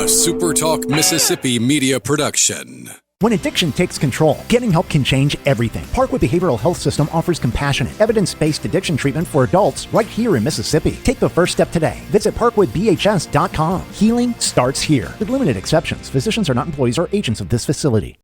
SuperTalk Mississippi media production. When addiction takes control, getting help can change everything. Parkwood Behavioral Health System offers compassionate, evidence-based addiction treatment for adults right here in Mississippi. Take the first step today. Visit parkwoodbhs.com. Healing starts here. With limited exceptions, physicians are not employees or agents of this facility.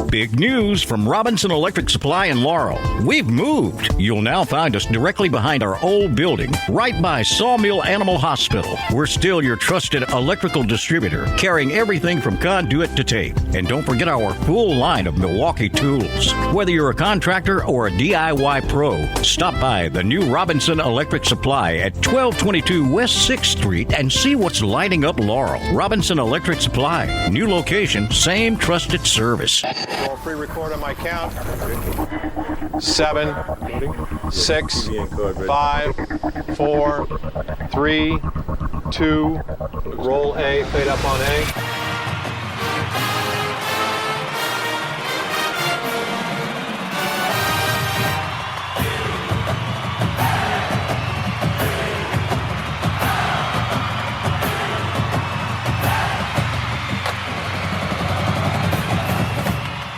Big news from Robinson Electric Supply in Laurel. We've moved. You'll now find us directly behind our old building, right by Sawmill Animal Hospital. We're still your trusted electrical distributor, carrying everything from conduit to tape. And don't forget our full line of Milwaukee tools. Whether you're a contractor or a DIY pro, stop by the new Robinson Electric Supply at 1222 West 6th Street and see what's lighting up Laurel. Robinson Electric Supply. New location, same trusted service. I'll pre-record on my count. 7, 6, 5, 4, 3, 2, roll A, fade up on A.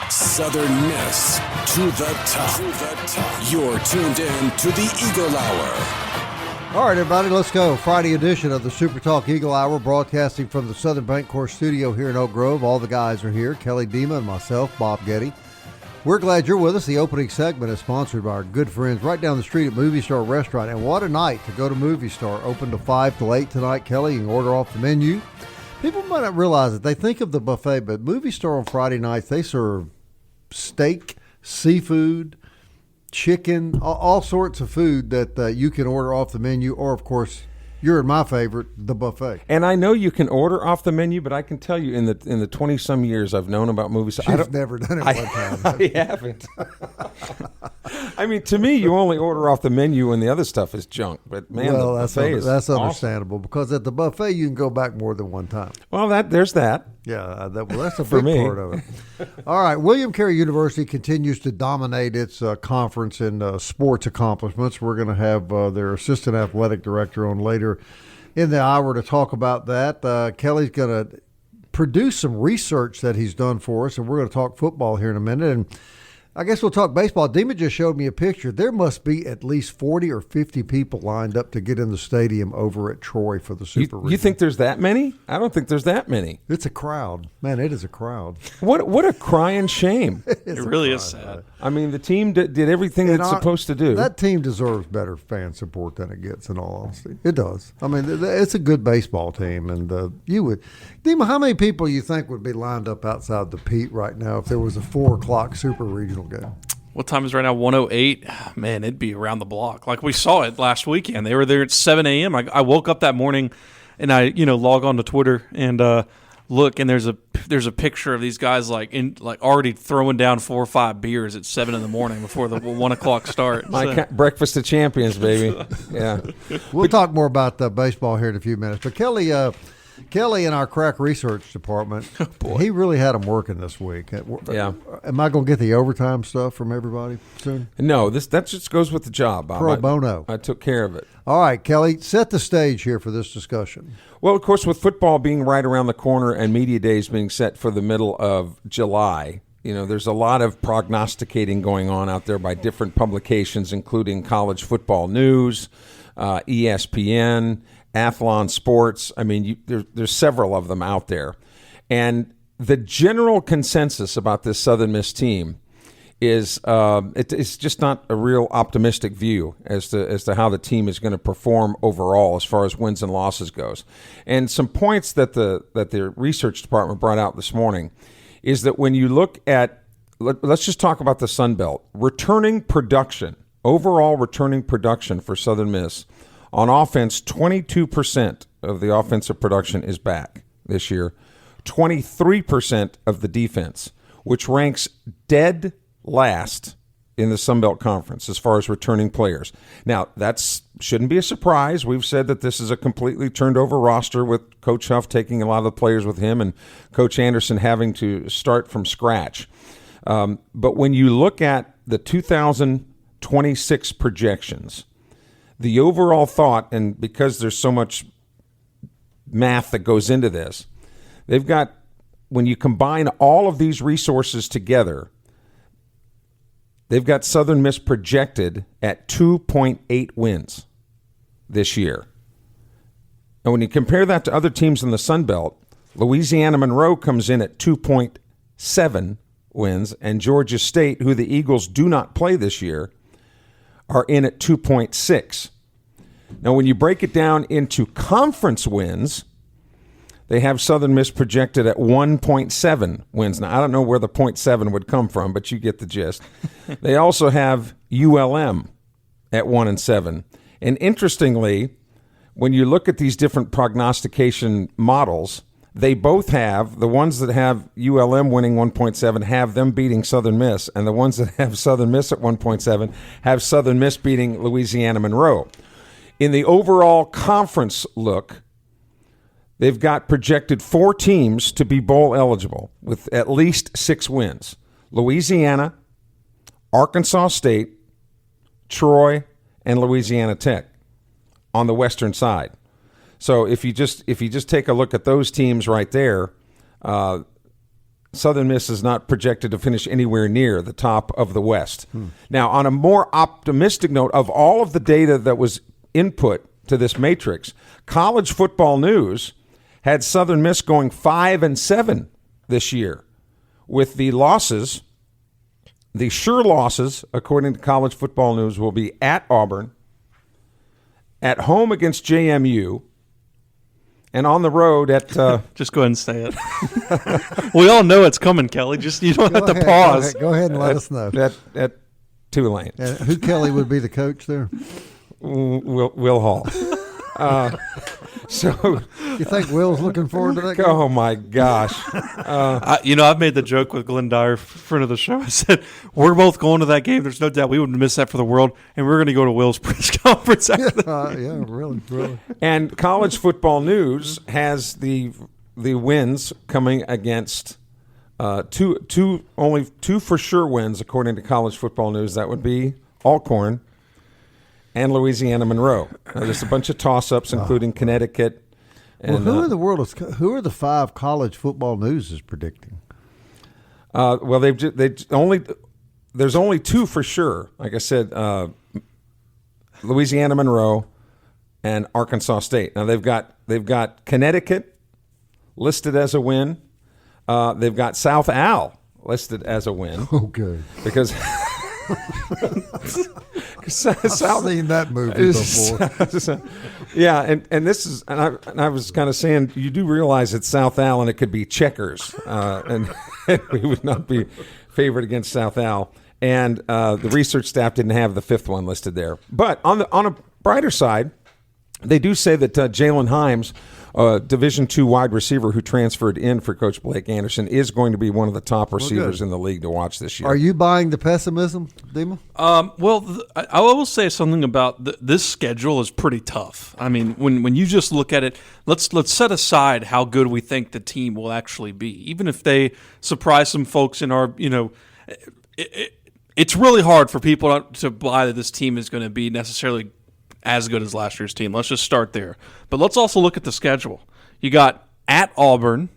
Southern Miss to the top. You're tuned in to the Eagle Hour. All right, everybody, let's go. Friday edition of the SuperTalk Eagle Hour, broadcasting from the Southern Bancorp studio here in Oak Grove. All the guys are here, Kelly Dima and myself, Bob Getty. We're glad you're with us. The opening segment is sponsored by our good friends right down the street at Movie Star Restaurant. And what a night to go to Movie Star. Open to 5 till 8 tonight, Kelly. You can order off the menu. People might not realize it. They think of the buffet, but Movie Star on Friday nights, they serve steak, seafood, chicken, all sorts of food that you can order off the menu, or of course you're in my favorite, the buffet. And I know you can order off the menu, but I can tell you in the 20-some years I've known about movies, I've never done it one time. I haven't. I mean, to me, you only order off the menu when the other stuff is junk. But man, well, the that's buffet is understandable, because at the buffet you can go back more than one time. Well, there's that. Yeah, that's a For big me. part of it. All right, William Carey University continues to dominate its conference in sports accomplishments. We're going to have their assistant athletic director on later in the hour to talk about that. Kelly's going to produce some research that he's done for us, and we're going to talk football here in a minute. And I guess we'll talk baseball. Dima just showed me a picture. There must be at least 40 or 50 people lined up to get in the stadium over at Troy for the Super Regional. You think there's that many? I don't think there's that many. It's a crowd. Man, it is a crowd. What a crying shame. It really is sad. I mean, the team did everything it's supposed to do. That team deserves better fan support than it gets, in all honesty. It does. I mean, it's a good baseball team. And Dima, how many people you think would be lined up outside the Pete right now if there was a 4 o'clock Super Regional game? What time is it right now? 1:08. Man, it'd be around the block. Like we saw it last weekend. They were there at 7 a.m. I woke up that morning and I log on to Twitter and look, and there's a picture of these guys like already throwing down 4 or 5 beers at 7 in the morning before the 1 o'clock start. Breakfast of champions, baby. Yeah. We'll talk more about baseball here in a few minutes. But Kelly in our crack research department, he really had them working this week. Yeah. Am I going to get the overtime stuff from everybody soon? No, that just goes with the job, Bob. Pro bono. I took care of it. All right, Kelly, set the stage here for this discussion. Well, of course, with football being right around the corner and media days being set for the middle of July, there's a lot of prognosticating going on out there by different publications, including College Football News, ESPN, Athlon Sports. I mean, there's several of them out there. And the general consensus about this Southern Miss team is it's just not a real optimistic view as to how the team is going to perform overall as far as wins and losses goes. And some points that the research department brought out this morning is that when you look at, let's just talk about the Sun Belt, overall returning production for Southern Miss. On offense, 22% of the offensive production is back this year. 23% of the defense, which ranks dead last in the Sun Belt Conference as far as returning players. Now, that shouldn't be a surprise. We've said that this is a completely turned over roster with Coach Huff taking a lot of the players with him and Coach Anderson having to start from scratch. But when you look at the 2026 projections, the overall thought, and because there's so much math that goes into this, They've got, when you combine all of these resources together, they've got Southern Miss projected at 2.8 wins this year. And when you compare that to other teams in the Sun Belt, Louisiana Monroe comes in at 2.7 wins, and Georgia State, who the Eagles do not play this year, are in at 2.6. Now, when you break it down into conference wins, they have Southern Miss projected at 1.7 wins. Now, I don't know where the 0.7 would come from, but you get the gist. They also have ULM at 1-7. And interestingly, when you look at these different prognostication models, they both have, the ones that have ULM winning 1.7 have them beating Southern Miss, and the ones that have Southern Miss at 1.7 have Southern Miss beating Louisiana Monroe. In the overall conference look, they've got projected 4 teams to be bowl eligible with at least 6 wins. Louisiana, Arkansas State, Troy, and Louisiana Tech on the western side. So if you just take a look at those teams right there, Southern Miss is not projected to finish anywhere near the top of the West. Now, on a more optimistic note, of all of the data that was input to this matrix, College Football News had Southern Miss going 5-7 this year, with the losses, the sure losses, according to College Football News, will be at Auburn, at home against JMU, and on the road at... Just go ahead and say it. We all know it's coming, Kelly. Just you don't have to pause. Go ahead and let us know. At Tulane. And who, Kelly, would be the coach there? Will Hall. So you think Will's looking forward to that game? Oh my gosh! I've made the joke with Glenn Dyer, friend of the show. I said we're both going to that game. There's no doubt we wouldn't miss that for the world, and we're going to go to Will's press conference after that. Yeah, really. And College Football News has the wins coming against only two for sure wins according to College Football News. That would be Alcorn and Louisiana Monroe. Now, there's a bunch of toss-ups, including Connecticut. And, who in the world who are the 5 College Football News is predicting? Well, there's only 2 for sure. Like I said, Louisiana Monroe and Arkansas State. Now they've got Connecticut listed as a win. They've got South Al listed as a win. Okay, because. I've seen that movie before. Yeah, and this is, and I was kind of saying, you do realize it's South Al and it could be Checkers, and we would not be favored against South Al. And the research staff didn't have the 5th one listed there. But on a brighter side, they do say that Jalen Himes, Division II wide receiver who transferred in for Coach Blake Anderson, is going to be one of the top receivers in the league to watch this year. Are you buying the pessimism, Dima? I will say something about this schedule is pretty tough. I mean, when you just look at it, let's set aside how good we think the team will actually be. Even if they surprise some folks in our, it's really hard for people to buy that this team is going to be necessarily as good as last year's team. Let's just start there. But let's also look at the schedule. You got at Auburn,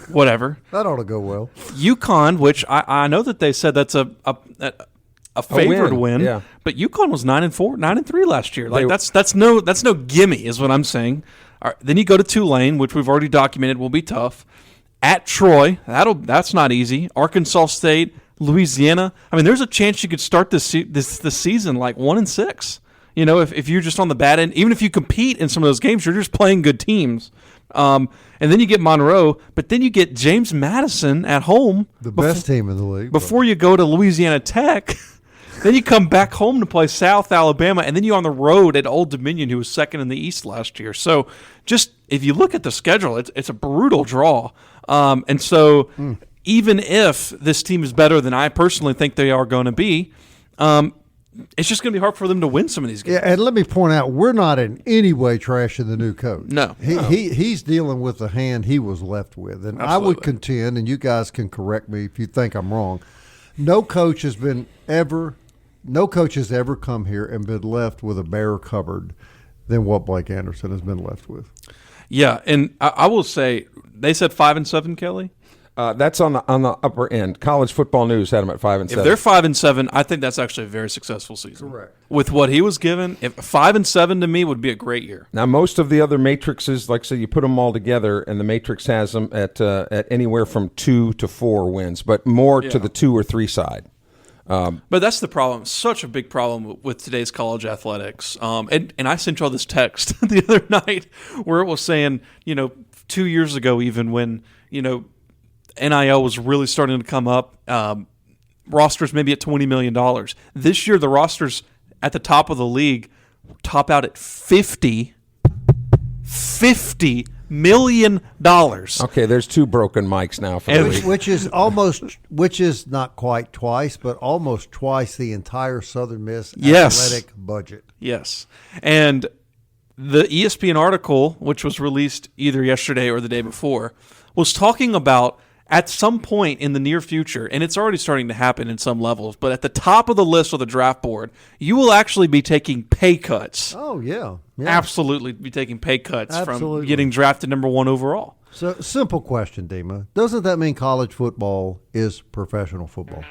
whatever. That ought to go well. UConn, which I know that they said that's a favored win. Yeah. But UConn was 9-4, 9-3 last year. Like that's no gimme, is what I'm saying. All right, then you go to Tulane, which we've already documented will be tough. At Troy, that's not easy. Arkansas State, Louisiana. I mean, there's a chance you could start this season like 1-6. If you're just on the bad end, even if you compete in some of those games, you're just playing good teams. And then you get Monroe, but then you get James Madison at home. The best team in the league. Before you go to Louisiana Tech. Then you come back home to play South Alabama, and then you're on the road at Old Dominion, who was second in the East last year. So just if you look at the schedule, it's a brutal draw. And so even if this team is better than I personally think they are going to be, it's just going to be hard for them to win some of these games. Yeah, and let me point out, we're not in any way trashing the new coach. No. He's dealing with the hand he was left with. And Absolutely. I would contend, and you guys can correct me if you think I'm wrong, no coach has ever come here and been left with a bare cupboard than what Blake Anderson has been left with. Yeah, and I will say They said 5-7, Kelly. That's on the upper end. College Football News had them at 5-7. If they're 5-7, I think that's actually a very successful season. Correct. With what he was given, if 5-7 to me would be a great year. Now, most of the other matrices, like say, you put them all together, and the matrix has them at anywhere from 2 to 4 wins, but more to the 2 or 3 side. But that's the problem. Such a big problem with today's college athletics. And I sent y'all this text the other night where it was saying, 2 years ago, even when NIL was really starting to come up, rosters maybe at $20 million. This year, the rosters at the top of the league top out at $50 million. Okay, there's 2 broken mics now for the league. Which is not quite twice, but almost twice the entire Southern Miss Yes. athletic budget. Yes. And the ESPN article, which was released either yesterday or the day before, was talking about at some point in the near future, and it's already starting to happen in some levels, but at the top of the list of the draft board, you will actually be taking pay cuts. Oh, yeah. Absolutely be taking pay cuts Absolutely. from getting drafted number 1 overall. So, simple question, Dima. Doesn't that mean college football is professional football?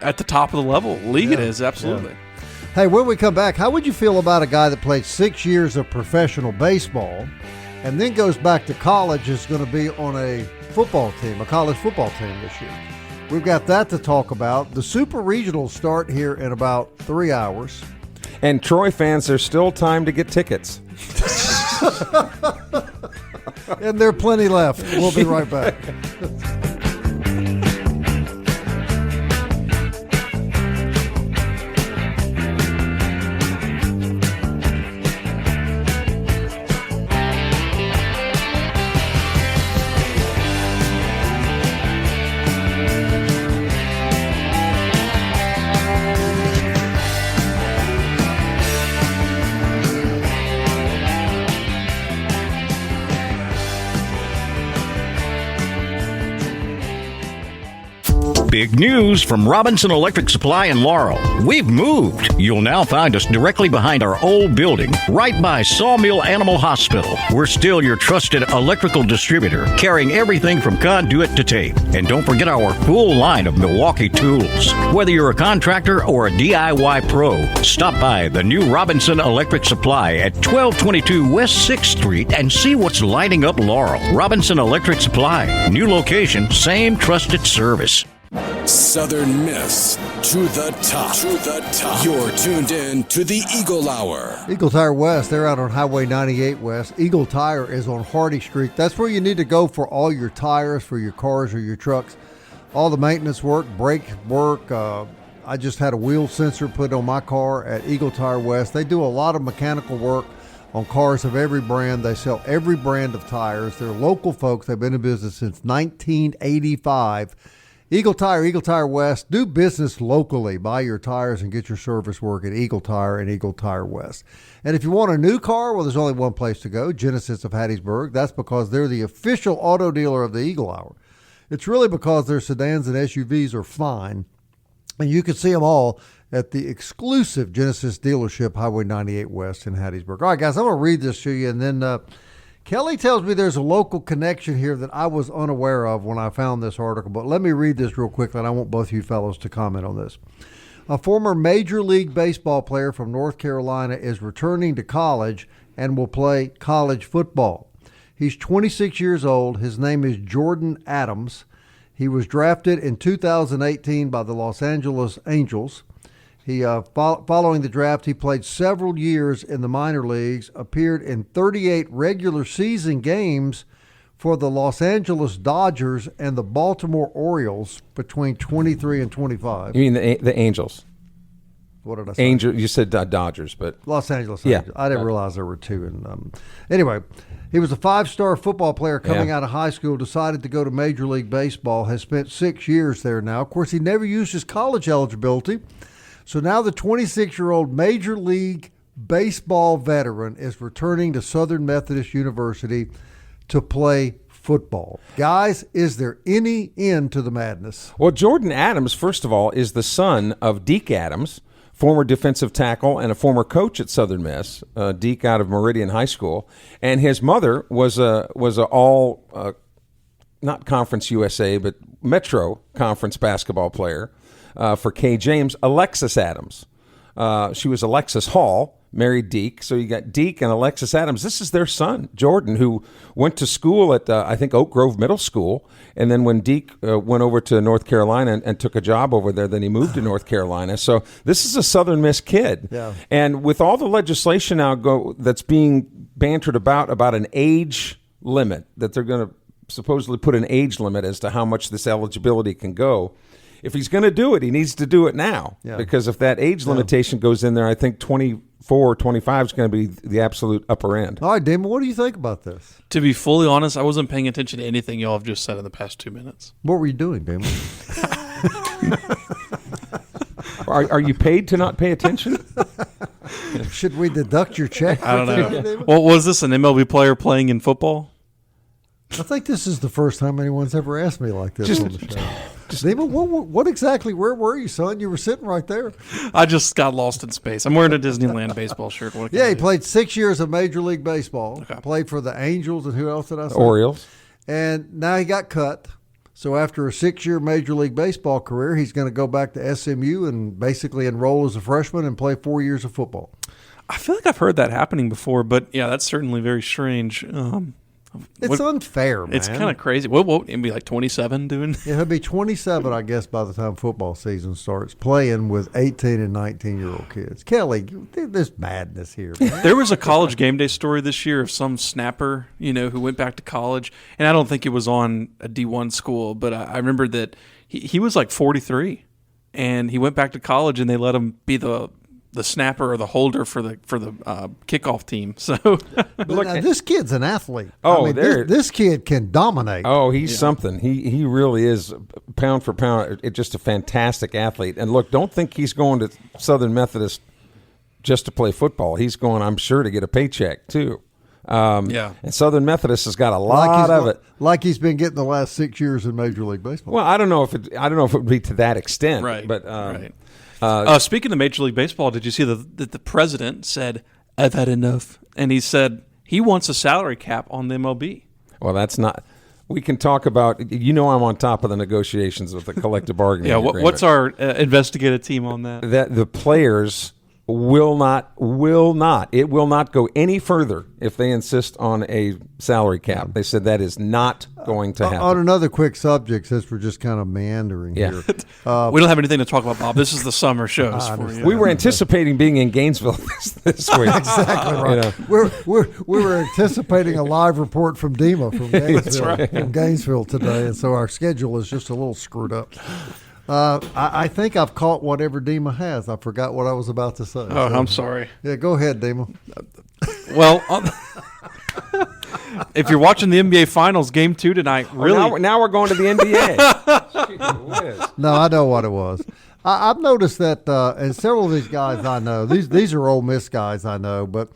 At the top of the level league, it is, absolutely. Yeah. Hey, when we come back, how would you feel about a guy that played 6 years of professional baseball and then goes back to college, is going to be on a football team, a college football team this year? We've got that to talk about. The Super Regionals start here in about 3 hours. And Troy fans, there's still time to get tickets. And there are plenty left. We'll be right back. Big news from Robinson Electric Supply in Laurel. We've moved. You'll now find us directly behind our old building, right by Sawmill Animal Hospital. We're still your trusted electrical distributor, carrying everything from conduit to tape. And don't forget our full line of Milwaukee tools. Whether you're a contractor or a DIY pro, stop by the new Robinson Electric Supply at 1222 West 6th Street and see what's lighting up Laurel. Robinson Electric Supply. New location, same trusted service. Southern Miss to the top. To the top. You're tuned in to the Eagle Hour. Eagle Tire West, they're out on Highway 98 West. Eagle Tire is on Hardy Street. That's where you need to go for all your tires for your cars or your trucks. All the maintenance work, brake work. I just had a wheel sensor put on my car at Eagle Tire West. They do a lot of mechanical work on cars of every brand. They sell every brand of tires. They're local folks. They've been in business since 1985. Eagle Tire West, do business locally. Buy your tires and get your service work at Eagle Tire and Eagle Tire West. And if you want a new car, well, there's only one place to go, Genesis of Hattiesburg. That's because they're the official auto dealer of the Eagle Hour. It's really because their sedans and SUVs are fine, and you can see them all at the exclusive Genesis dealership, Highway 98 West in Hattiesburg. All right, guys, I'm going to read this to you, and then Kelly tells me there's a local connection here that I was unaware of when I found this article, but let me read this real quickly, and I want both you fellows to comment on this. A former Major League Baseball player from North Carolina is returning to college and will play college football. He's 26 years old. His name is Jordan Adams. He was drafted in 2018 by the Los Angeles Angels. He following the draft, he played several years in the minor leagues, appeared in 38 regular season games for the Los Angeles Dodgers and the Baltimore Orioles between 23 and 25. You mean the Angels? What did I say? Angel. You said Dodgers, but Los Angeles. Yeah. Angels. I didn't realize there were two. And anyway, he was a 5-star football player coming out of high school, decided to go to Major League Baseball, has spent 6 years there now. Of course, he never used his college eligibility. So now the 26-year-old Major League Baseball veteran is returning to Southern Methodist University to play football. Guys, is there any end to the madness? Well, Jordan Adams, first of all, is the son of Deke Adams, former defensive tackle and a former coach at Southern Miss, Deke out of Meridian High School. And his mother was a all not Conference USA, but Metro Conference basketball player for K. James, Alexis Adams. She was Alexis Hall, married Deke. So you got Deke and Alexis Adams. This is their son, Jordan, who went to school at, I think, Oak Grove Middle School. And then when Deke went over to North Carolina and took a job over there, then he moved to North Carolina. So this is a Southern Miss kid. Yeah. And with all the legislation now that's being bantered about an age limit, that they're going to supposedly put an age limit as to how much this eligibility can go. If he's going to do it, he needs to do it now. Yeah. Because if that age limitation goes in there, I think 24 or 25 is going to be the absolute upper end. All right, Damon, what do you think about this? To be fully honest, I wasn't paying attention to anything y'all have just said in the past 2 minutes. What were you doing, Damon? Are you paid to not pay attention? Should we deduct your check? I don't know. Well, was this an MLB player playing in football? I think this is the first time anyone's ever asked me like this on the show. Damon, what exactly, where were you, son? You were sitting right there. I just got lost in space. I'm wearing a Disneyland baseball shirt. What can I Yeah, he do? played 6 years of Major League Baseball. Okay. Played for the Angels, and who else did I say? Orioles. And now he got cut. So after a 6-year Major League Baseball career, he's going to go back to SMU and basically enroll as a freshman and play 4 years of football. I feel like I've heard that happening before, but yeah, that's certainly very strange. It's unfair, man. It's kind of crazy. What it'd be like 27 doing? Yeah, he'll be 27, I guess, by the time football season starts, playing with 18 and 19-year-old kids. Kelly, there's madness here, man. There was a college game day story this year of some snapper, who went back to college, and I don't think it was on a D1 school, but I remember that he was like 43, and he went back to college, and they let him be the snapper or the holder for the kickoff team. So Look, now, this kid's an athlete. Oh, I mean, this kid can dominate. Oh, he's something. He really is, pound for pound, just a fantastic athlete. And look, don't think he's going to Southern Methodist just to play football. He's going, I'm sure, to get a paycheck too. And Southern Methodist has got a lot of it, like he's been getting the last 6 years in Major League Baseball. Well, I don't know if it would be to that extent, right, but right. Speaking of Major League Baseball, did you see that the president said, "I've had enough," and he said he wants a salary cap on the MLB? Well, that's not. We can talk about. I'm on top of the negotiations with the collective bargaining. agreement. What's our investigative team on that? That the players will not. It will not go any further if they insist on a salary cap. They said that is not going to happen. On another quick subject, since we're just kind of meandering here. We don't have anything to talk about, Bob. This is the summer shows for you. We were anticipating being in Gainesville this week. Exactly right. We were anticipating a live report from Dima from Gainesville, from Gainesville today, and so our schedule is just a little screwed up. I think I've caught whatever Dima has. I forgot what I was about to say. Oh, I'm sorry. Yeah, go ahead, Dima. Well, if you're watching the NBA Finals, Game 2 tonight, really. Now we're going to the NBA. No, I know what it was. I've noticed that, and several of these guys I know, these are Ole Miss guys I know, but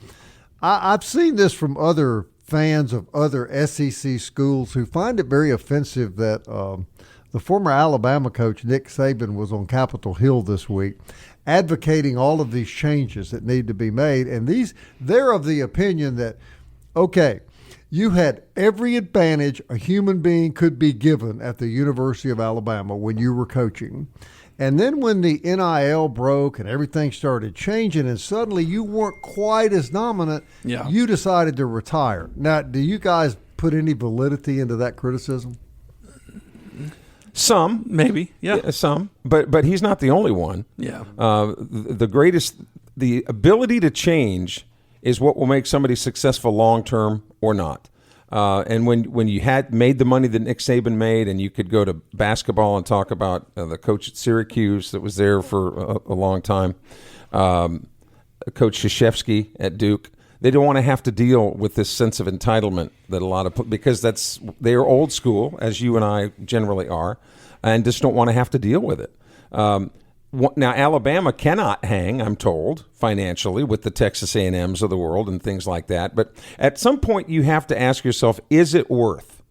I've seen this from other fans of other SEC schools who find it very offensive that the former Alabama coach, Nick Saban, was on Capitol Hill this week advocating all of these changes that need to be made. And they're of the opinion that, okay, you had every advantage a human being could be given at the University of Alabama when you were coaching. And then when the NIL broke and everything started changing and suddenly you weren't quite as dominant, you decided to retire. Now, do you guys put any validity into that criticism? Some, maybe, yeah. Some, but he's not the only one. Yeah. The ability to change is what will make somebody successful long term or not. And when you had made the money that Nick Saban made, and you could go to basketball and talk about the coach at Syracuse that was there for a long time, Coach Krzyzewski at Duke. They don't want to have to deal with this sense of entitlement that a lot of, because they're old school, as you and I generally are, and just don't want to have to deal with it. Now, Alabama cannot hang, I'm told, financially with the Texas A&Ms of the world and things like that. But at some point, you have to ask yourself, is it worth?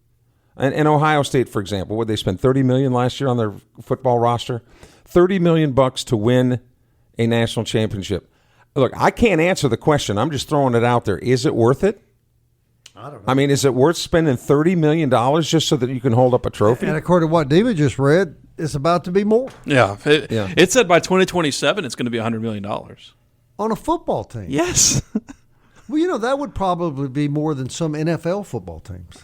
And Ohio State, for example, would they spend $30 million last year on their football roster? $30 million to win a national championship. Look, I can't answer the question. I'm just throwing it out there. Is it worth it? I don't know. I mean, is it worth spending $30 million just so that you can hold up a trophy? And according to what Dima just read, it's about to be more Yeah. It said by 2027 it's going to be $100 million. on a football team. Yes. Well, that would probably be more than some NFL football teams.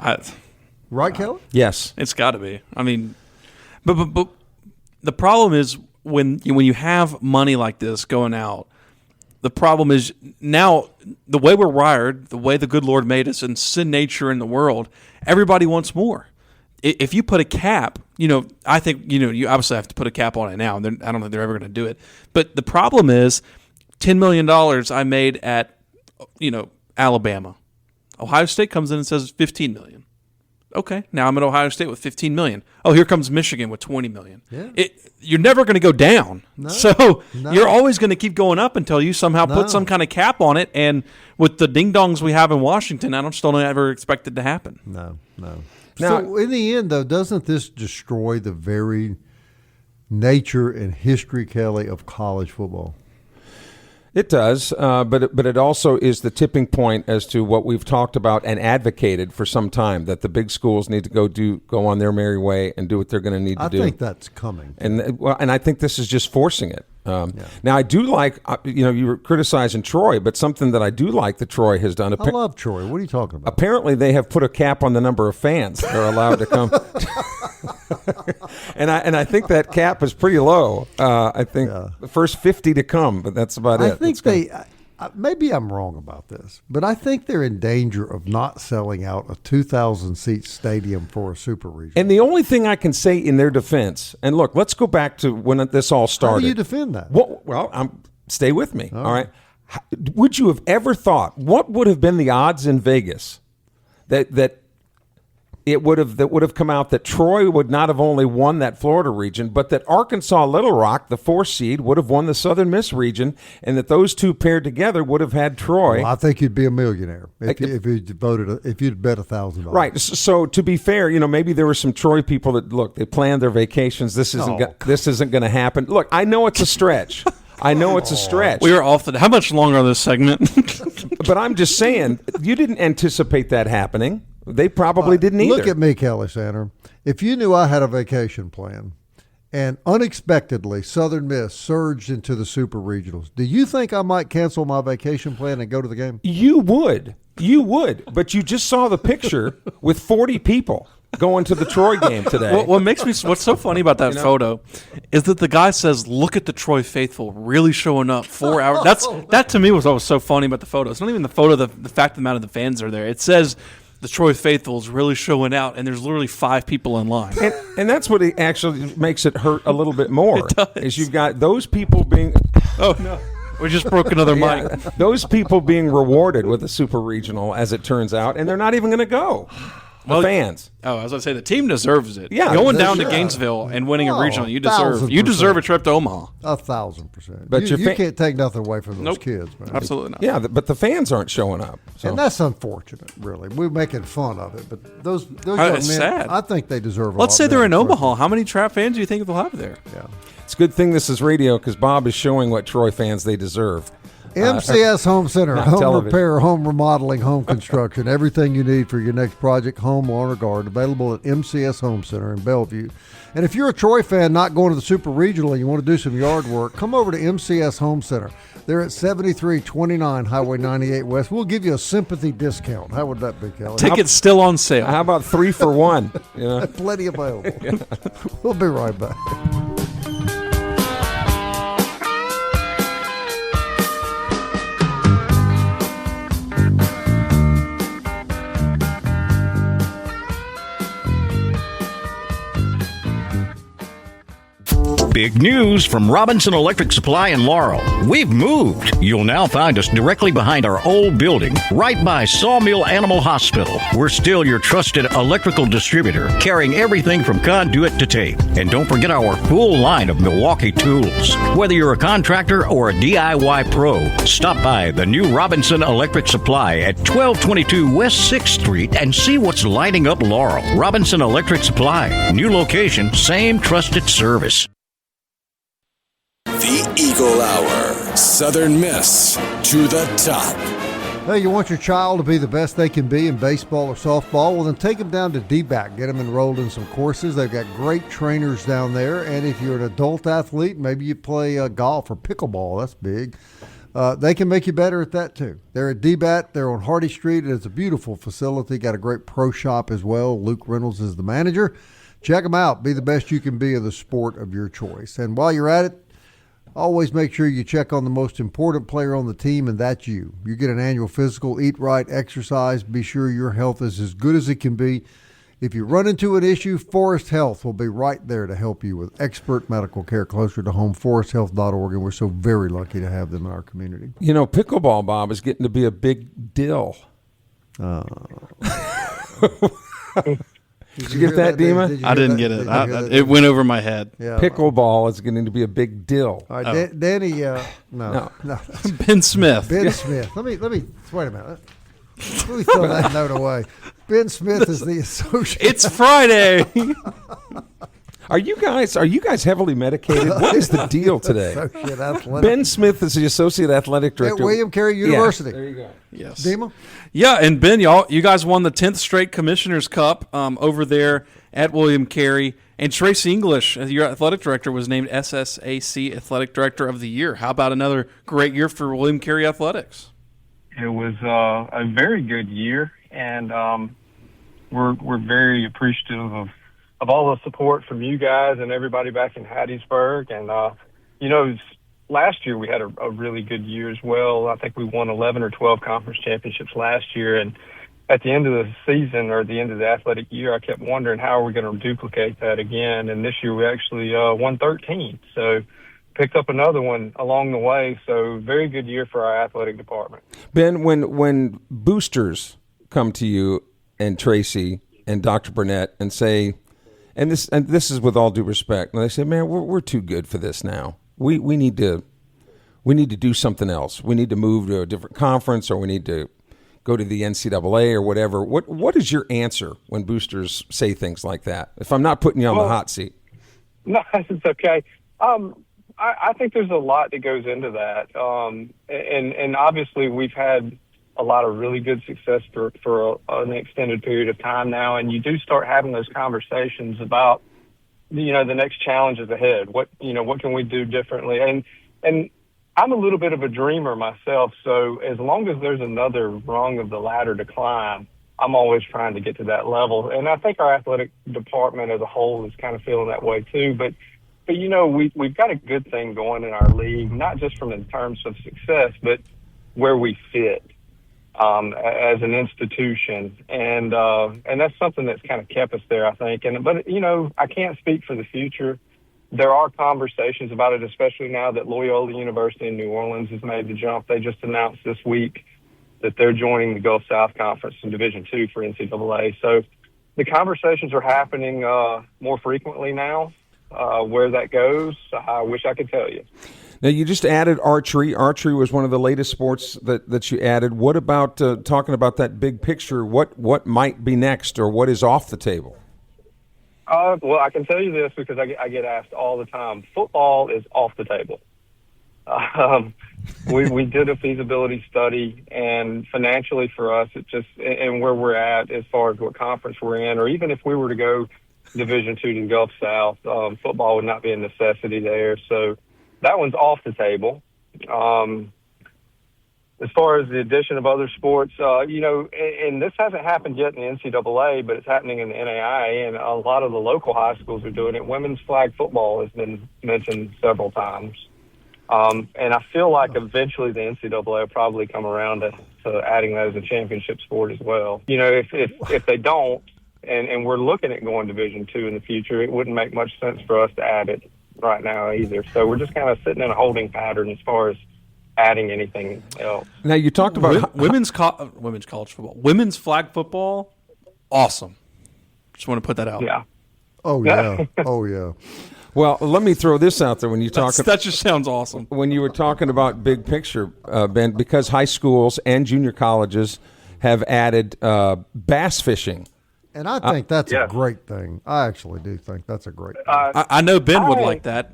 Right, Kelly? Yes. It's got to be. I mean, but the problem is when you have money like this going out, the problem is now the way we're wired, the way the good Lord made us, and sin nature in the world, everybody wants more. If you put a cap, I think, you obviously have to put a cap on it now. And I don't think they're ever going to do it. But the problem is $10 million I made at, Alabama. Ohio State comes in and says $15 million. Okay, now I'm at Ohio State with $15 million. Oh, here comes Michigan with $20 million. Yeah. You're never going to go down. No. So you're always going to keep going up until you somehow put some kind of cap on it. And with the ding-dongs we have in Washington, I don't ever expect it to happen. No. Now, So in the end, though, doesn't this destroy the very nature and history, Kelly, of college football? It does, but it also is the tipping point as to what we've talked about and advocated for some time, that the big schools need to go on their merry way and do what they're going to need to do. I think that's coming. And I think this is just forcing it. Now, I do like, you were criticizing Troy, but something that I do like that Troy has done. I love Troy. What are you talking about? Apparently, they have put a cap on the number of fans that are allowed to come. and I think that cap is pretty low. I think the first 50 to come, but that's about it. I think maybe I'm wrong about this, but I think they're in danger of not selling out a 2,000-seat stadium for a super regional. And the only thing I can say in their defense, and look, let's go back to when this all started. How do you defend that? Well, stay with me, all right? Would you have ever thought, what would have been the odds in Vegas that it would have come out that Troy would not have only won that Florida region, but that Arkansas Little Rock, the 4th seed, would have won the Southern Miss region, and that those two paired together would have had Troy. Well, I think you'd be a millionaire if you'd bet $1,000. Right. So to be fair, maybe there were some Troy people that they planned their vacations. This isn't going to happen. Look, I know it's a stretch. I know it's a stretch. We were off how much longer on this segment? But I'm just saying, you didn't anticipate that happening. They probably didn't either. Look at me, Kelly Sander. If you knew I had a vacation plan and unexpectedly Southern Miss surged into the Super Regionals, do you think I might cancel my vacation plan and go to the game? You would. But you just saw the picture with 40 people going to the Troy game today. What's so funny about that photo is that the guy says, "Look at the Troy faithful really showing up 4 hours." That to me was what was so funny about the photo. It's not even the photo, the fact the amount of the fans are there. It says the Troy faithful is really showing out, and there's literally 5 people in line. And that's what actually makes it hurt a little bit more. It does. Is you've got those people being. Oh no. We just broke another mic. Those people being rewarded with a super regional, as it turns out, and they're not even going to go. The fans. Oh, I was going to say the team deserves it. Yeah, going down to Gainesville and winning a regional, you deserve a trip to Omaha. 1,000%. But you can't take nothing away from those kids, man. Absolutely not. Yeah, but the fans aren't showing up, so. And that's unfortunate. Really, we're making fun of it, but those young men, sad. I think they deserve. Let's say they're in Omaha. How many Trap fans do you think they'll have there? Yeah. It's a good thing this is radio because Bob is showing what Troy fans they deserve. MCS Home Center, home television. repair, home remodeling, home construction, everything you need for your next project, home, lawn, or garden, available at MCS Home Center in Bellevue. And if you're a Troy fan not going to the Super Regional and you want to do some yard work, come over to MCS Home Center. They're at 7329 Highway 98 West. We'll give you a sympathy discount. How would that be, Kelly? Tickets still on sale. How about 3 for 1? Plenty available. We'll be right back. Big news from Robinson Electric Supply in Laurel. We've moved. You'll now find us directly behind our old building, right by Sawmill Animal Hospital. We're still your trusted electrical distributor, carrying everything from conduit to tape. And don't forget our full line of Milwaukee tools. Whether you're a contractor or a DIY pro, stop by the new Robinson Electric Supply at 1222 West 6th Street and see what's lighting up Laurel. Robinson Electric Supply. New location, same trusted service. The Eagle Hour. Southern Miss to the top. Hey, you want your child to be the best they can be in baseball or softball? Well, then take them down to DBAC. Get them enrolled in some courses. They've got great trainers down there. And if you're an adult athlete, maybe you play golf or pickleball. That's big. They can make you better at that, too. They're at DBAT. They're on Hardy Street. It's a beautiful facility. Got a great pro shop as well. Luke Reynolds is the manager. Check them out. Be the best you can be in the sport of your choice. And while you're at it, always make sure you check on the most important player on the team, and that's you. You get an annual physical, eat right, exercise. Be sure your health is as good as it can be. If you run into an issue, Forest Health will be right there to help you with expert medical care closer to home, foresthealth.org, and we're so very lucky to have them in our community. You know, pickleball, Bob, is getting to be a big deal. Did you get that, Dima? I didn't get it. It went over my head. Yeah. Pickleball is getting to be a big deal. All right, Danny, no. Ben Smith. Ben Smith. Let me, wait a minute. Let me throw that note away. Ben Smith is the associate. It's Friday. Are you guys heavily medicated? What is the deal today? Associate athletic. Ben Smith is the associate athletic director at William Carey University. Yeah, there you go. Yes. Dima? Yeah, and Ben, you guys won the 10th straight Commissioner's Cup over there at William Carey. And Tracy English, your athletic director, was named SSAC Athletic Director of the Year. How about another great year for William Carey Athletics? It was a very good year, and we're very appreciative of all the support from you guys and everybody back in Hattiesburg. And, last year we had a really good year as well. I think we won 11 or 12 conference championships last year. And at the end of the season or the end of the athletic year, I kept wondering how are we going to duplicate that again. And this year we actually won 13. So picked up another one along the way. So very good year for our athletic department. Ben, when boosters come to you and Tracy and Dr. Burnett and say, and this is with all due respect, and they say, man, we're too good for this now. We need to do something else. We need to move to a different conference, or we need to go to the NCAA or whatever. What is your answer when boosters say things like that? If I'm not putting you on the hot seat. No, it's okay. I think there's a lot that goes into that. And obviously we've had a lot of really good success for an extended period of time now. And you do start having those conversations about, the next challenges ahead. What can we do differently? And I'm a little bit of a dreamer myself. So as long as there's another rung of the ladder to climb, I'm always trying to get to that level. And I think our athletic department as a whole is kind of feeling that way too. But we've got a good thing going in our league, not just from in terms of success, but where we fit as an institution. And that's something that's kind of kept us there, I think. But I can't speak for the future. There are conversations about it, especially now that Loyola University in New Orleans has made the jump. They just announced this week that they're joining the Gulf South Conference in Division II for NCAA. So the conversations are happening more frequently now. Where that goes, I wish I could tell you. Now, you just added archery. Archery was one of the latest sports that you added. What about talking about that big picture? What might be next, or what is off the table? Well, I can tell you this because I get asked all the time. Football is off the table. We did a feasibility study, and financially for us, and where we're at as far as what conference we're in, or even if we were to go Division II to the Gulf South, football would not be a necessity there. So that one's off the table. As far as the addition of other sports, and this hasn't happened yet in the NCAA, but it's happening in the NAIA, and a lot of the local high schools are doing it. Women's flag football has been mentioned several times. And I feel like eventually the NCAA will probably come around to adding that as a championship sport as well. If they don't, and we're looking at going Division II in the future, it wouldn't make much sense for us to add it right now either. So we're just kind of sitting in a holding pattern as far as adding anything else. Now, you talked about women's college football, women's flag football. Awesome. Just want to put that out. Yeah. Oh yeah. Oh yeah. Well, let me throw this out there when you talk. That just sounds awesome. When you were talking about big picture, Ben, because high schools and junior colleges have added bass fishing. And I think that's a great thing. I actually do think that's a great thing. I know Ben would like that.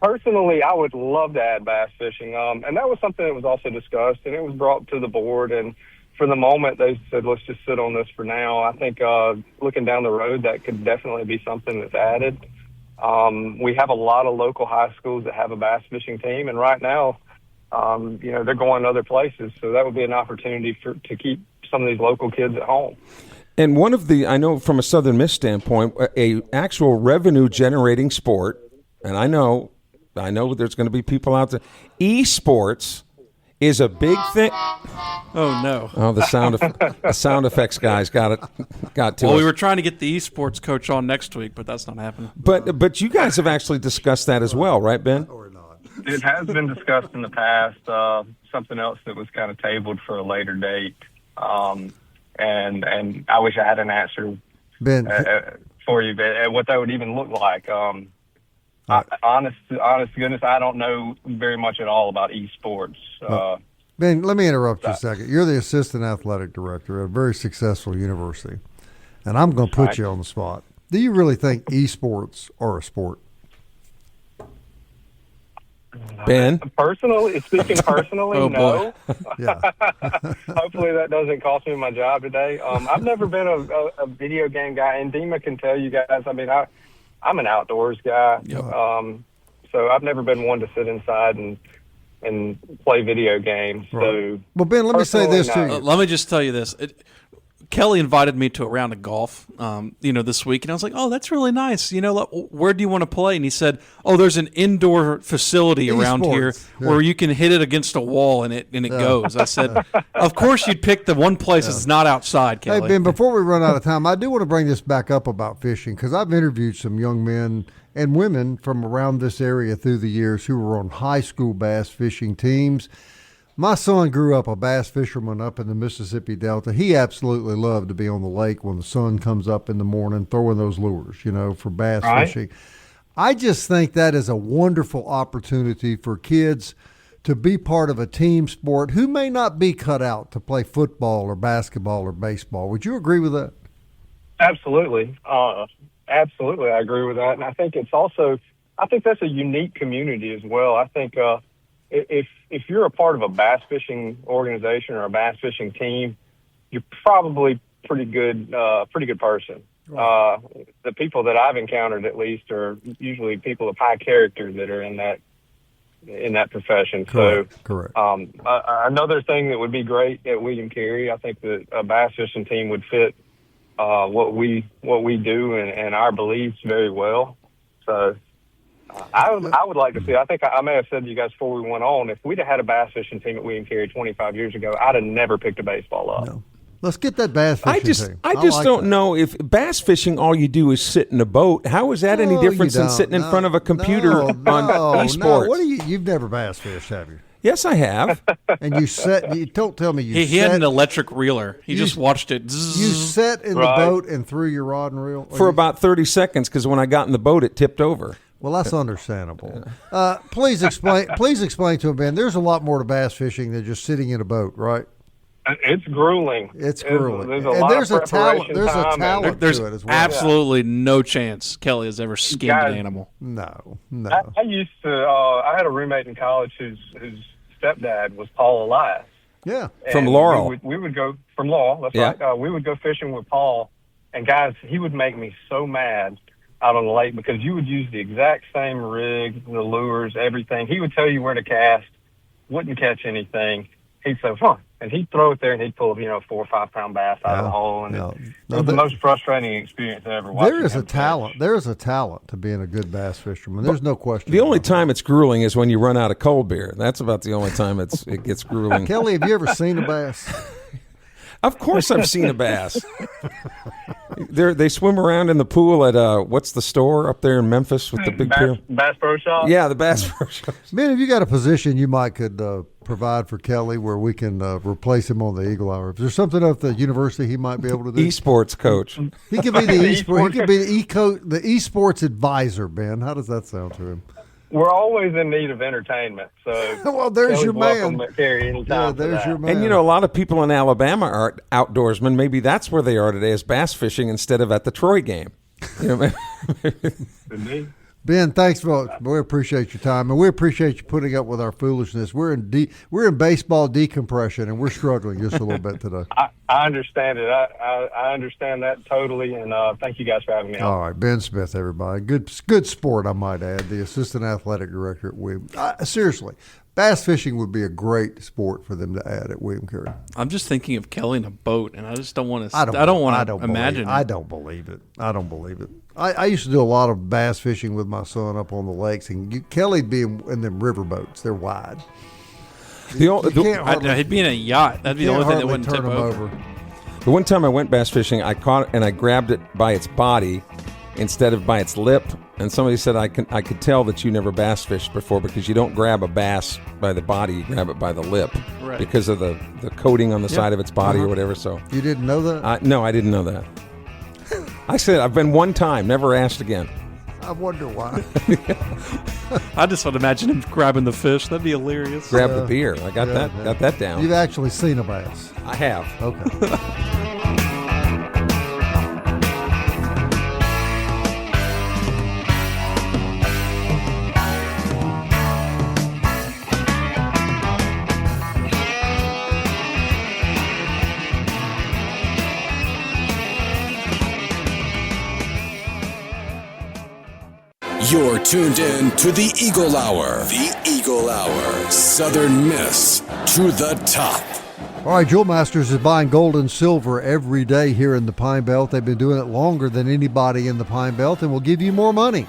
Personally, I would love to add bass fishing, and that was something that was also discussed, and it was brought to the board. And for the moment, they said, let's just sit on this for now. I think looking down the road, that could definitely be something that's added. We have a lot of local high schools that have a bass fishing team, and right now, they're going other places, so that would be an opportunity to keep some of these local kids at home. And one of I know from a Southern Miss standpoint, a actual revenue-generating sport, and I know there's going to be people out there. Esports is a big thing. Oh no! Oh, the sound effects guys got to. Well, us. we were trying to get the esports coach on next week, but that's not happening. But you guys have actually discussed that as well, right, Ben? Or not. It has been discussed in the past. Something else that was kind of tabled for a later date, and I wish I had an answer, Ben, for you, but what that would even look like. Honest to goodness, I don't know very much at all about esports. Ben, let me interrupt you a second. You're the assistant athletic director at a very successful university, and I'm going to put you on the spot. Do you really think esports are a sport? Ben? Speaking personally, Oh, no. Yeah. Hopefully that doesn't cost me my job today. I've never been a video game guy, and Dima can tell you guys, I mean, I'm an outdoors guy. Yep. So I've never been one to sit inside and play video games. Right. So, Well, Ben, let me say this to you. Let me just tell you this. Kelly invited me to a round of golf, this week, and I was like, "Oh, that's really nice. Where do you want to play?" And he said, "Oh, there's an indoor facility around here where you can hit it against a wall and it goes." I said, "Of course you'd pick the one place that's not outside, Kelly." Hey, Ben, before we run out of time, I do want to bring this back up about fishing because I've interviewed some young men and women from around this area through the years who were on high school bass fishing teams. My son grew up a bass fisherman up in the Mississippi Delta. He absolutely loved to be on the lake when the sun comes up in the morning, throwing those lures, for bass fishing. I just think that is a wonderful opportunity for kids to be part of a team sport who may not be cut out to play football or basketball or baseball. Would you agree with that? Absolutely. Absolutely, I agree with that. And I think that's a unique community as well. I think if you're a part of a bass fishing organization or a bass fishing team, you're probably pretty good person. Right. The people that I've encountered, at least, are usually people of high character that are in that profession. Correct. So, correct. Another thing that would be great at William Carey, I think that a bass fishing team would fit what we do and our beliefs very well. So. I would like to see. I think I may have said to you guys before we went on, if we'd have had a bass fishing team at William Carey 25 years ago, I'd have never picked a baseball up. No. Let's get that bass fishing team. I just don't know if bass fishing, all you do is sit in a boat. How is that any different than sitting in front of a computer on esports? No. You've never bass fished, have you? Yes, I have. And you don't tell me he had an electric reeler. He just watched it. Zzz. You sat in the boat and threw your rod and reel? For about 30 seconds, because when I got in the boat, it tipped over. Well, that's understandable. Please explain to him, Ben. There's a lot more to bass fishing than just sitting in a boat, right? It's grueling. It's grueling. There's a talent. There's a talent there's to it as well. Absolutely no chance Kelly has ever skinned an animal. No. I used to. I had a roommate in college whose stepdad was Paul Elias. Yeah, from Laurel. We would go from Laurel. That's right. We would go fishing with Paul, and guys, he would make me so mad out on the lake because you would use the exact same rig, the lures, everything. He would tell you where to cast, wouldn't catch anything. He'd say, "Fun," and he'd throw it there, and he'd pull a 4 or 5 pound bass out of the hole, and it was the most frustrating experience I ever watched. There is a talent. There is a talent to being a good bass fisherman. There's no question. The only time it's grueling is when you run out of cold beer. That's about the only time it gets grueling. Kelly, have you ever seen a bass? Of course, I've seen a bass. They swim around in the pool at what's the store up there in Memphis with the big pier? Bass Pro Shop. Yeah, the Bass Pro Shop. Ben, have you got a position you could provide for Kelly where we can replace him on the Eagle Hour? Is there something at the university he might be able to do? Esports coach. He could be the esports. He could be the esports advisor. Ben, how does that sound to him? We're always in need of entertainment, so well, there's your man. Yeah, there's your man. And a lot of people in Alabama are outdoorsmen. Maybe that's where they are today, is bass fishing instead of at the Troy game. Ben, thanks for we appreciate your time, and we appreciate you putting up with our foolishness. We're in baseball decompression, and we're struggling just a little bit today. I understand it. I understand that totally, and thank you guys for having me on. All right, Ben Smith, everybody. Good sport, I might add, the assistant athletic director at William. Seriously, bass fishing would be a great sport for them to add at William Carey. I'm just thinking of Kelly in a boat, and I just don't want to. I don't want to imagine. I don't believe it. I used to do a lot of bass fishing with my son up on the lakes, and Kelly'd be in them river boats. They're wide. He'd be in a yacht. That'd be the only thing that wouldn't tip over. The one time I went bass fishing, I caught it and I grabbed it by its body instead of by its lip. And somebody said I could tell that you never bass fished before because you don't grab a bass by the body, you grab it by the lip, right, because of the coating on the side of its body or whatever. So you didn't know that? No, I didn't know that. I said I've been one time, never asked again. I wonder why. I just would imagine him grabbing the fish. That'd be hilarious. Grab the beer. I got that down. You've actually seen a bass. I have. Okay. You're tuned in to the Eagle Hour. The Eagle Hour. Southern Miss to the top. All right, Jewel Masters is buying gold and silver every day here in the Pine Belt. They've been doing it longer than anybody in the Pine Belt and will give you more money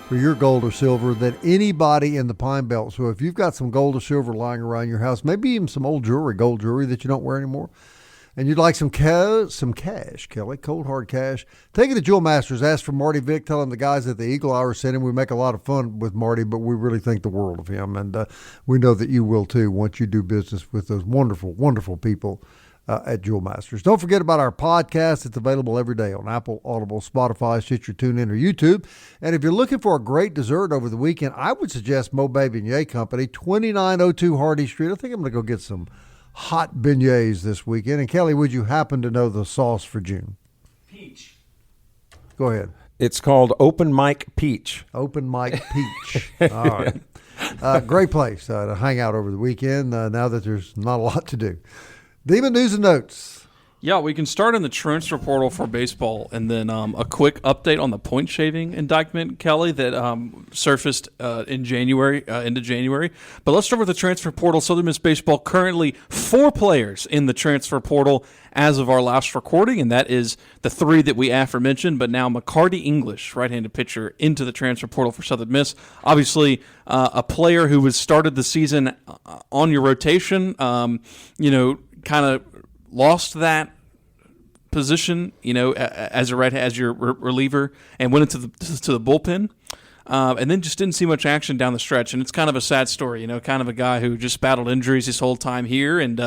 for your gold or silver than anybody in the Pine Belt. So if you've got some gold or silver lying around your house, maybe even some old jewelry, gold jewelry that you don't wear anymore, and you'd like some cash, Kelly, cold hard cash, take it to Jewel Masters. Ask for Marty Vick. Tell him the guys at the Eagle Hour sent him. We make a lot of fun with Marty, but we really think the world of him, and we know that you will too once you do business with those wonderful, wonderful people at Jewel Masters. Don't forget about our podcast. It's available every day on Apple, Audible, Spotify, Stitcher, TuneIn, or YouTube. And if you're looking for a great dessert over the weekend, I would suggest Mo Beignet Company, 2902 Hardy Street. I think I'm going to go get some hot beignets this weekend. And Kelly, would you happen to know the sauce for June? Peach. Go ahead. It's called Open Mic Peach. Open Mic Peach. All right. Great place to hang out over the weekend now that there's not a lot to do. Demon News and Notes. Yeah, we can start in the transfer portal for baseball, and then a quick update on the point shaving indictment, Kelly, that surfaced in January, into January. But let's start with the transfer portal. Southern Miss baseball currently 4 players in the transfer portal as of our last recording, and that is the 3 that we aforementioned. But now McCarty English, right-handed pitcher, into the transfer portal for Southern Miss. Obviously, a player who was started the season on your rotation. Kind of lost that position, as your reliever, and went into the bullpen, and then just didn't see much action down the stretch. And it's kind of a sad story, kind of a guy who just battled injuries his whole time here, and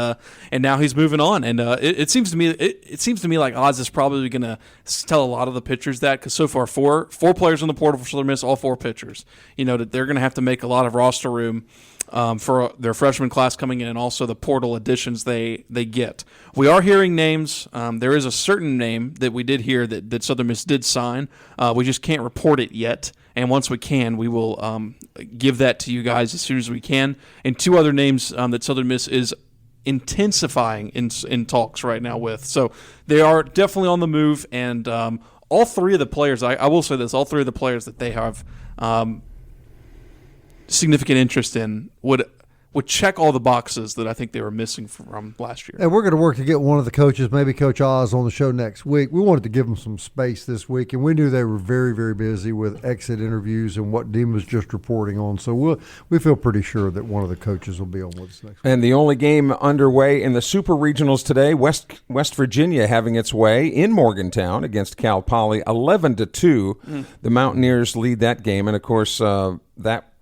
now he's moving on. And it seems to me like odds is probably going to tell a lot of the pitchers that, because so far four players on the portal for Southern Miss, all 4 pitchers, that they're going to have to make a lot of roster room for their freshman class coming in, and also the portal additions they get. We are hearing names. There is a certain name that we did hear that Southern Miss did sign. We just can't report it yet. And once we can, we will give that to you guys as soon as we can. And 2 other names that Southern Miss is intensifying in talks right now with. So they are definitely on the move. And all 3 of the players, I will say this, all 3 of the players that they have significant interest in would check all the boxes that I think they were missing from last year. And we're going to work to get one of the coaches, maybe Coach Oz, on the show next week. We wanted to give them some space this week, and we knew they were very, very busy with exit interviews and what Dean was just reporting on. So we feel pretty sure that one of the coaches will be on with us next week. And the only game underway in the Super Regionals today, West Virginia having its way in Morgantown against Cal Poly, 11-2. The Mountaineers lead that game, and of course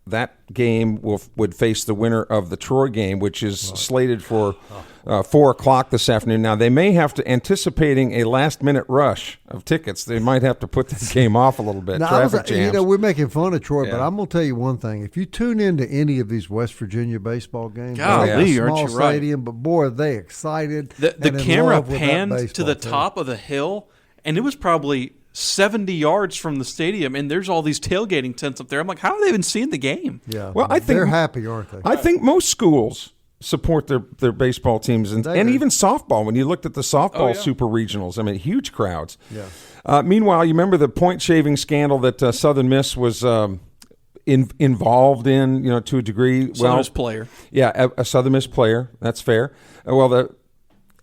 that game would face the winner of the Troy game, which is slated for 4 o'clock this afternoon. Now, they may have to, anticipating a last-minute rush of tickets, they might have to put this game off a little bit. Now, Traffic jams. We're making fun of Troy, but I'm going to tell you one thing. If you tune into any of these West Virginia baseball games, golly, small aren't you right? stadium, but boy, are they excited. The camera panned to the top of the hill, and it was probably 70 yards from the stadium, and there's all these tailgating tents up there. I'm like, how have they even seen the game? Yeah. Well, I think they're happy, aren't they? I think most schools support their baseball teams and even softball. When you looked at the softball super regionals, I mean, huge crowds. Yeah. Meanwhile, you remember the point shaving scandal that Southern Miss was involved in, to a degree. Southern Miss player. Yeah, a Southern Miss player. That's fair. Well, the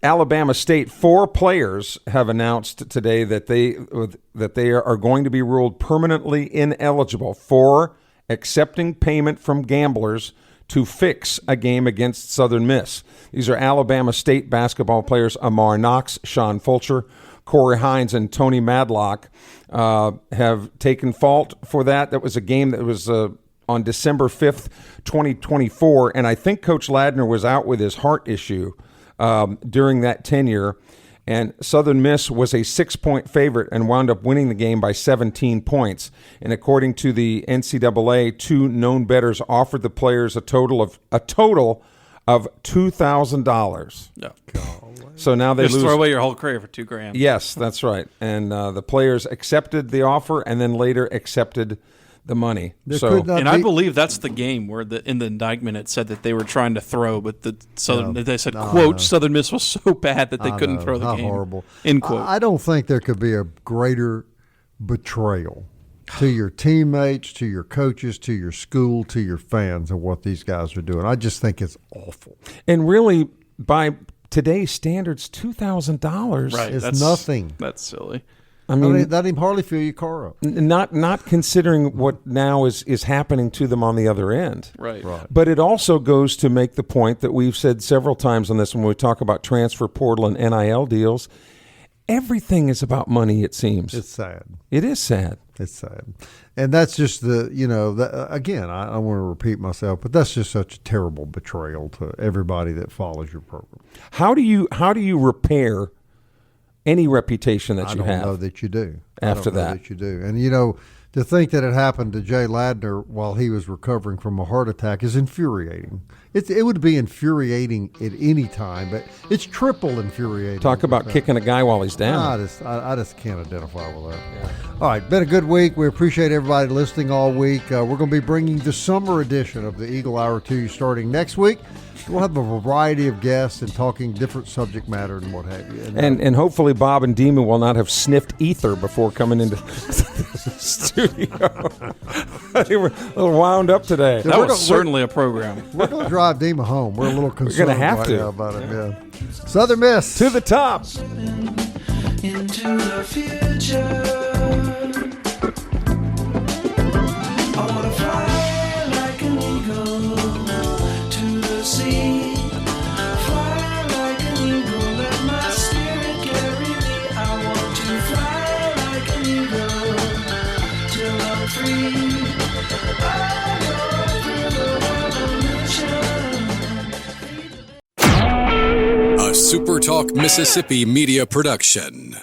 Alabama State, 4 players have announced today that they are going to be ruled permanently ineligible for accepting payment from gamblers to fix a game against Southern Miss. These are Alabama State basketball players Amar Knox, Sean Fulcher, Corey Hines, and Tony Madlock have taken fault for that. That was a game that was on December 5th, 2024, and I think Coach Ladner was out with his heart issue during that tenure, and Southern Miss was a 6-point favorite and wound up winning the game by 17 points. And according to the NCAA, 2 known bettors offered the players a total of $2,000. Yeah. So now they just lose. Throw away your whole career for $2,000. Yes, that's right. And the players accepted the offer and then later accepted the money. I believe that's the game where in the indictment it said that they were trying to throw, but they said, quote, Southern Miss was so bad that they couldn't throw the game. Horrible. End quote. I don't think there could be a greater betrayal to your teammates, to your coaches, to your school, to your fans of what these guys are doing. I just think it's awful. And really, by today's standards, $2,000 is nothing. That's silly. I mean, that even hardly fill your car up. Not considering what now is happening to them on the other end. Right. But it also goes to make the point that we've said several times on this when we talk about transfer portal and NIL deals. Everything is about money, it seems. It's sad. It is sad. It's sad. And that's just again, I don't want to repeat myself, but that's just such a terrible betrayal to everybody that follows your program. How do you repair any reputation that you have? I don't know that you do. After that. That you do. And, to think that it happened to Jay Ladner while he was recovering from a heart attack is infuriating. It would be infuriating at any time, but it's triple infuriating. Talk about kicking a guy while he's down. I just can't identify with that. Yeah. All right, been a good week. We appreciate everybody listening all week. We're going to be bringing the summer edition of the Eagle Hour to you starting next week. We'll have a variety of guests and talking different subject matter and what have you. And hopefully Bob and Dima will not have sniffed ether before coming into the studio. They were a little wound up today. That was certainly a program. We're going to drive Dima home. We're a little concerned We're gonna have to. about it. Yeah. Southern Miss. To the top. Into the future. I want to fly like an eagle to the sea. Fly like an eagle, let my spirit carry me. I want to fly like an eagle till I'm free. I go through the revolution. A SuperTalk Mississippi media production.